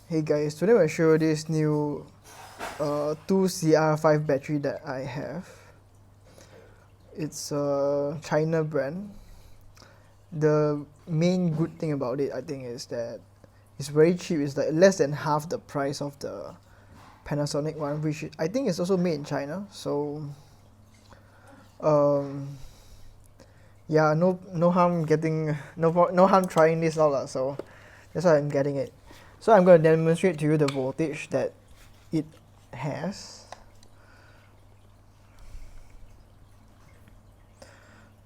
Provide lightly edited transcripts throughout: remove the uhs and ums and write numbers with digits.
Hey guys, today I'll show you this new 2CR5 battery that I have. It's a China brand. The main good thing about it, I think, is that it's very cheap. It's like less than half the price of the Panasonic one, which I think is also made in China. So, um, yeah, no harm getting no harm trying this out lah. So that's why I'm getting it. So I'm going to demonstrate to you the voltage that it has.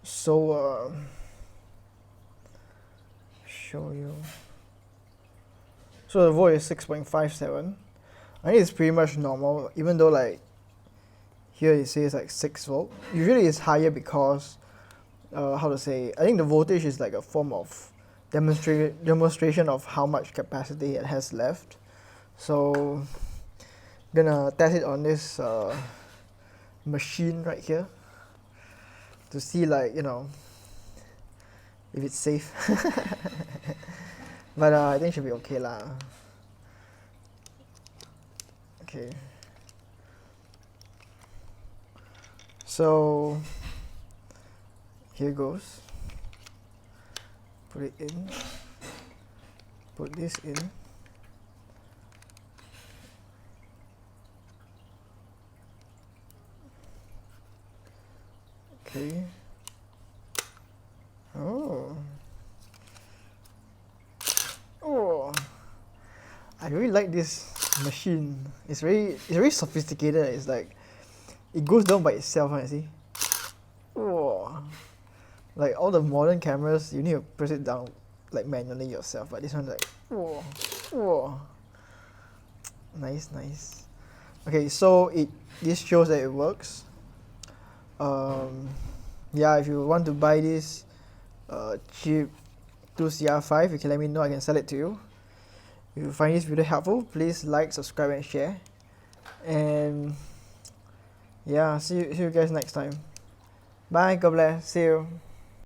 So show you. So the volt is 6.57. I think it's pretty much normal, even though like here it says like 6 volt. Usually it's higher because how to say, I think the voltage is like a form of demonstration of how much capacity it has left. So gonna test it on this machine right here to see, like, you know, if it's safe. But I think it should be okay lah. Okay, so here goes. Put it in, put this in. Okay. Oh, I really like this machine. It's very sophisticated. It's like it goes down by itself, you see. Oh, like all the modern cameras, you need to press it down like manually yourself, but this one's like nice. Okay, so this shows that it works. Yeah, if you want to buy this cheap 2CR5, you can let me know. I can sell it to you. If you find this video helpful, please like, subscribe, and share. And yeah, see you guys next time. Bye. God bless. See you.